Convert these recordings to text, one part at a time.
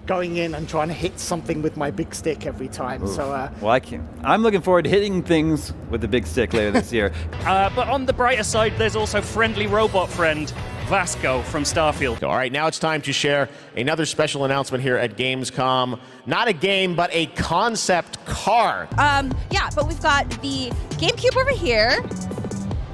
going in and trying to hit something with my big stick every time. Ooh. So, well, I'm looking forward to hitting things with the big stick later this year. But on the brighter side, there's also friendly robot friend Vasco from Starfield. All right, now it's time to share another special announcement here at Gamescom. Not a game, but a concept car. Yeah, but we've got the GameCube over here,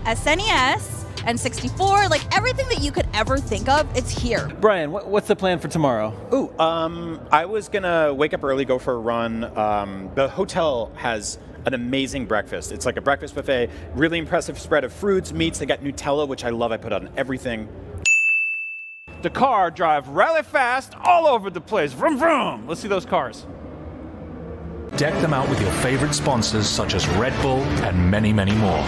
SNES, and 64, like everything that you could ever think of, it's here. Brian, what's the plan for tomorrow? Ooh, I was gonna wake up early, go for a run. The hotel has an amazing breakfast. It's like a breakfast buffet, really impressive spread of fruits, meats. They got Nutella, which I love. I put on everything. The car drive really fast all over the place. Vroom, vroom. Let's see those cars. Deck them out with your favorite sponsors such as Red Bull and many, many more.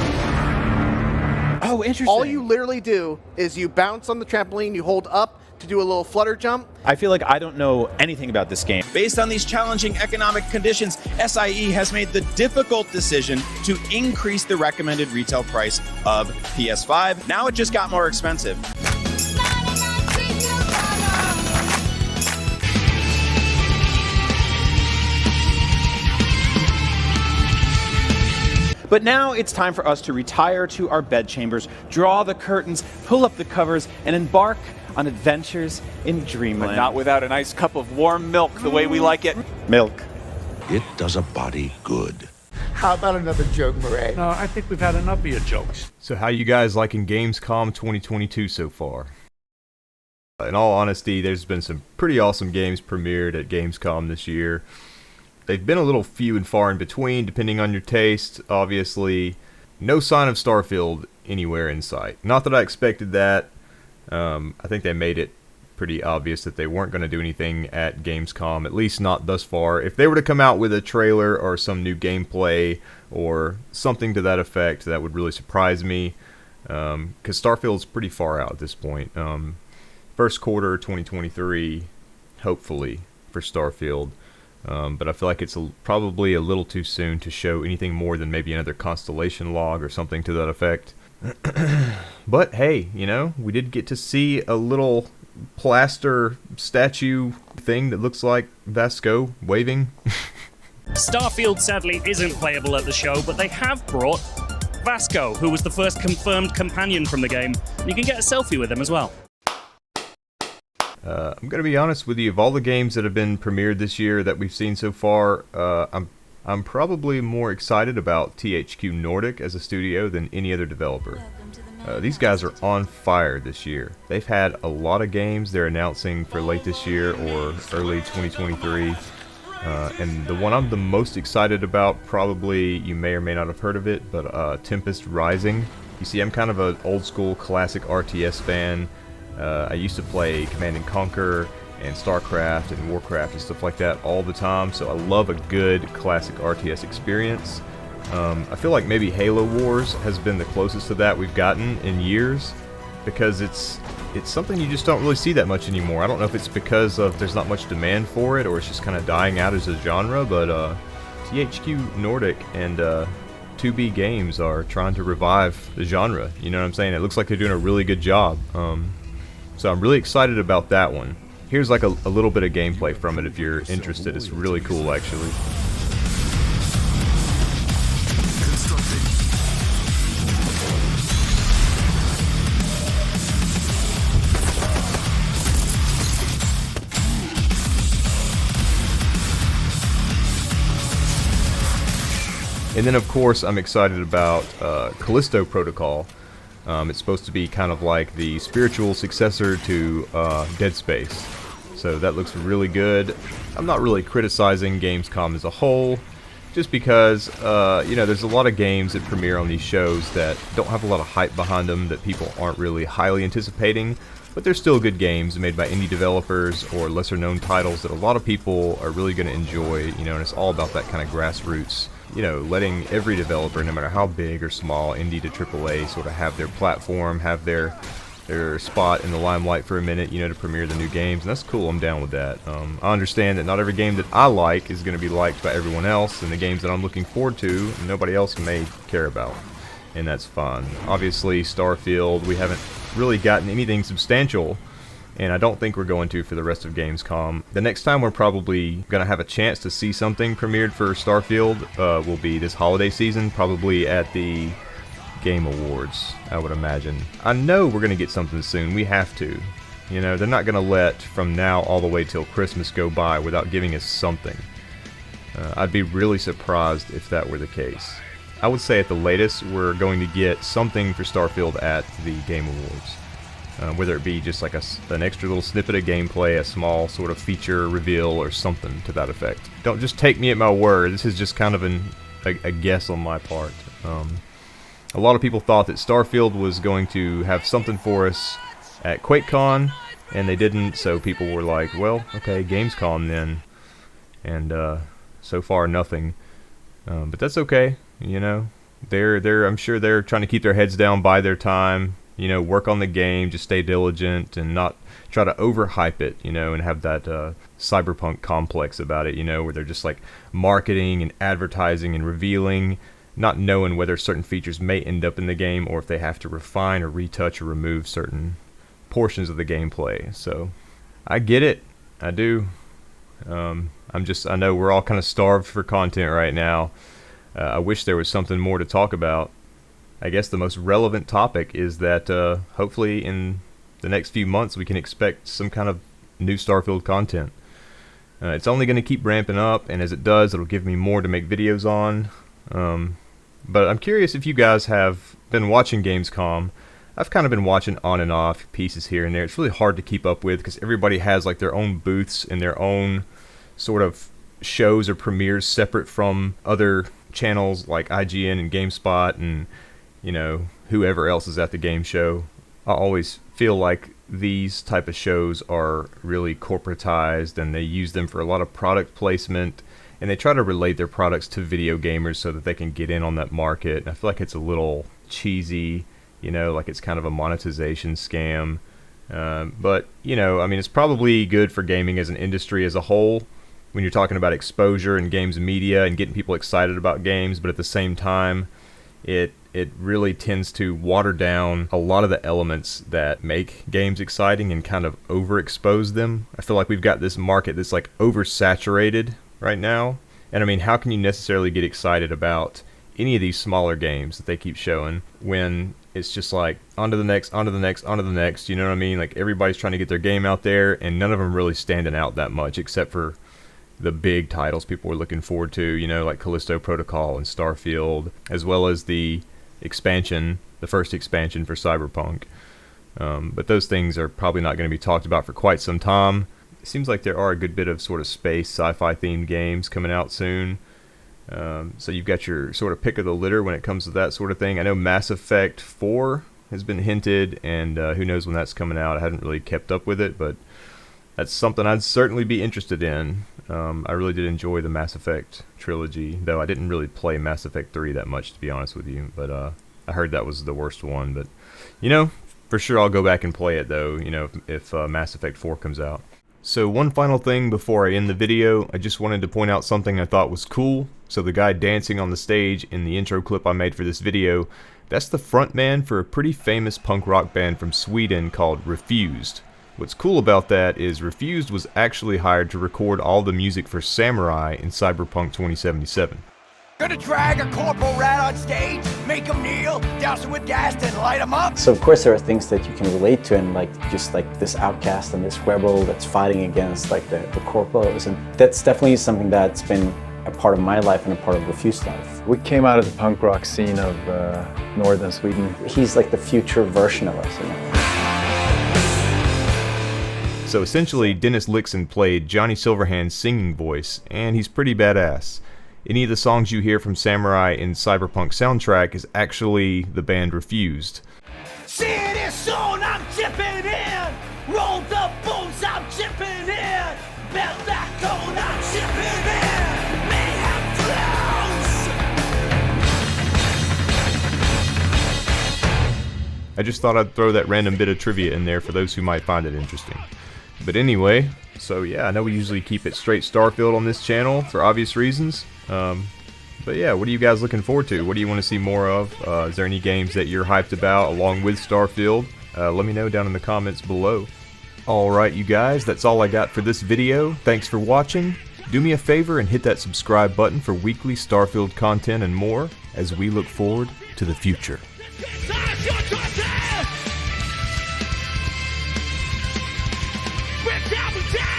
Oh, interesting. All you literally do is you bounce on the trampoline, you hold up to do a little flutter jump. I feel like I don't know anything about this game. Based on these challenging economic conditions, SIE has made the difficult decision to increase the recommended retail price of PS5. Now it just got more expensive. But now it's time for us to retire to our bedchambers, draw the curtains, pull up the covers, and embark on adventures in dreamland. But not without a nice cup of warm milk the way we like it. Milk. It does a body good. How about another joke, Murray? No, I think we've had enough of your jokes. So how you guys liking Gamescom 2022 so far? In all honesty, there's been some pretty awesome games premiered at Gamescom this year. They've been a little few and far in between, depending on your taste. Obviously, no sign of Starfield anywhere in sight. Not that I expected that. I think they made it pretty obvious that they weren't going to do anything at Gamescom, at least not thus far. If they were to come out with a trailer or some new gameplay or something to that effect, that would really surprise me, because Starfield's pretty far out at this point. First quarter 2023, hopefully, for Starfield. But I feel like it's probably a little too soon to show anything more than maybe another Constellation log or something to that effect. But hey, you know, we did get to see a little plaster statue thing that looks like Vasco waving. Starfield sadly isn't playable at the show, but they have brought Vasco, who was the first confirmed companion from the game. You can get a selfie with him as well. I'm going to be honest with you, of all the games that have been premiered this year that we've seen so far, I'm probably more excited about THQ Nordic as a studio than any other developer. These guys are on fire this year. They've had a lot of games they're announcing for late this year or early 2023. And the one I'm the most excited about, probably you may or may not have heard of it, but Tempest Rising. You see, I'm kind of an old school classic RTS fan. I used to play Command & Conquer and StarCraft and Warcraft and stuff like that all the time, so I love a good classic RTS experience. I feel like maybe Halo Wars has been the closest to that we've gotten in years, because it's something you just don't really see that much anymore. I don't know if it's because of there's not much demand for it, or it's just kind of dying out as a genre, but THQ Nordic and 2B Games are trying to revive the genre, you know what I'm saying? It looks like they're doing a really good job. So I'm really excited about that one. Here's like a little bit of gameplay from it if you're interested. It's really cool, actually. And then, of course, I'm excited about Callisto Protocol. It's supposed to be kind of like the spiritual successor to Dead Space. So that looks really good. I'm not really criticizing Gamescom as a whole, just because, you know, there's a lot of games that premiere on these shows that don't have a lot of hype behind them, that people aren't really highly anticipating, but they're still good games made by indie developers or lesser known titles that a lot of people are really going to enjoy, you know, and it's all about that kind of grassroots, you know, letting every developer, no matter how big or small, indie to AAA, sort of have their platform, have their spot in the limelight for a minute, you know, to premiere the new games, and that's cool. I'm down with that. I understand that not every game that I like is going to be liked by everyone else, and the games that I'm looking forward to, nobody else may care about, and that's fun. Obviously, Starfield, we haven't really gotten anything substantial and I don't think we're going to for the rest of Gamescom. The next time we're probably going to have a chance to see something premiered for Starfield will be this holiday season, probably at the Game Awards, I would imagine. I know we're going to get something soon. We have to. You know, they're not going to let from now all the way till Christmas go by without giving us something. I'd be really surprised if that were the case. I would say at the latest we're going to get something for Starfield at the Game Awards. Whether it be just like an extra little snippet of gameplay, a small sort of feature reveal, or something to that effect. Don't just take me at my word. This is just kind of a guess on my part. A lot of people thought that Starfield was going to have something for us at QuakeCon, and they didn't, so people were like, well, okay, Gamescom then. And so far, nothing. But that's okay, you know. I'm sure they're trying to keep their heads down, bide their time, you know, work on the game, just stay diligent, and not try to overhype it, you know, and have that cyberpunk complex about it, you know, where they're just like marketing and advertising and revealing, not knowing whether certain features may end up in the game or if they have to refine or retouch or remove certain portions of the gameplay. So I get it, I do. I know we're all kind of starved for content right now. I wish there was something more to talk about. I guess the most relevant topic is that hopefully in the next few months we can expect some kind of new Starfield content. It's only going to keep ramping up, and as it does, it'll give me more to make videos on. But I'm curious if you guys have been watching Gamescom. I've kind of been watching on and off pieces here and there. It's really hard to keep up with because everybody has like their own booths and their own sort of shows or premieres separate from other channels like IGN and GameSpot and, you know, whoever else is at the game show. I always feel like these type of shows are really corporatized, and they use them for a lot of product placement, and they try to relate their products to video gamers so that they can get in on that market. And I feel like it's a little cheesy, you know, like it's kind of a monetization scam. But, you know, I mean, it's probably good for gaming as an industry as a whole when you're talking about exposure and games media and getting people excited about games, but at the same time, it really tends to water down a lot of the elements that make games exciting and kind of overexpose them. I feel like we've got this market that's like oversaturated right now. And I mean, how can you necessarily get excited about any of these smaller games that they keep showing when it's just like on to the next, on to the next, on to the next, you know what I mean? Like everybody's trying to get their game out there, and none of them really standing out that much except for the big titles people were looking forward to, you know, like Callisto Protocol and Starfield, as well as the expansion, the first expansion for Cyberpunk. But those things are probably not going to be talked about for quite some time. It seems like there are a good bit of sort of space, sci-fi themed games coming out soon. So you've got your sort of pick of the litter when it comes to that sort of thing. I know Mass Effect 4 has been hinted, and who knows when that's coming out. I haven't really kept up with it, but that's something I'd certainly be interested in. I really did enjoy the Mass Effect trilogy, though I didn't really play Mass Effect 3 that much, to be honest with you. But I heard that was the worst one. But, you know, for sure I'll go back and play it, though, you know, if Mass Effect 4 comes out. So one final thing before I end the video, I just wanted to point out something I thought was cool. So the guy dancing on the stage in the intro clip I made for this video, that's the front man for a pretty famous punk rock band from Sweden called Refused. What's cool about that is Refused was actually hired to record all the music for Samurai in Cyberpunk 2077. Gonna drag a corporal rat on stage, make him kneel, douse him with gas, then light him up. So of course there are things that you can relate to, and like just like this outcast and this rebel that's fighting against like the corporals, and that's definitely something that's been a part of my life and a part of Refused's life. We came out of the punk rock scene of northern Sweden. He's like the future version of us, you know? So essentially, Dennis Lixon played Johnny Silverhand's singing voice, and he's pretty badass. Any of the songs you hear from Samurai in Cyberpunk soundtrack is actually the band Refused. See this zone, I'm chipping in. Roll the bones, I'm chipping in. Belt that cone, I'm chipping in. Mayhem flows. I just thought I'd throw that random bit of trivia in there for those who might find it interesting. But anyway, so yeah, I know we usually keep it straight Starfield on this channel for obvious reasons. But yeah, what are you guys looking forward to? What do you want to see more of? Is there any games that you're hyped about along with Starfield? Let me know down in the comments below. Alright you guys, that's all I got for this video. Thanks for watching. Do me a favor and hit that subscribe button for weekly Starfield content and more as we look forward to the future. We're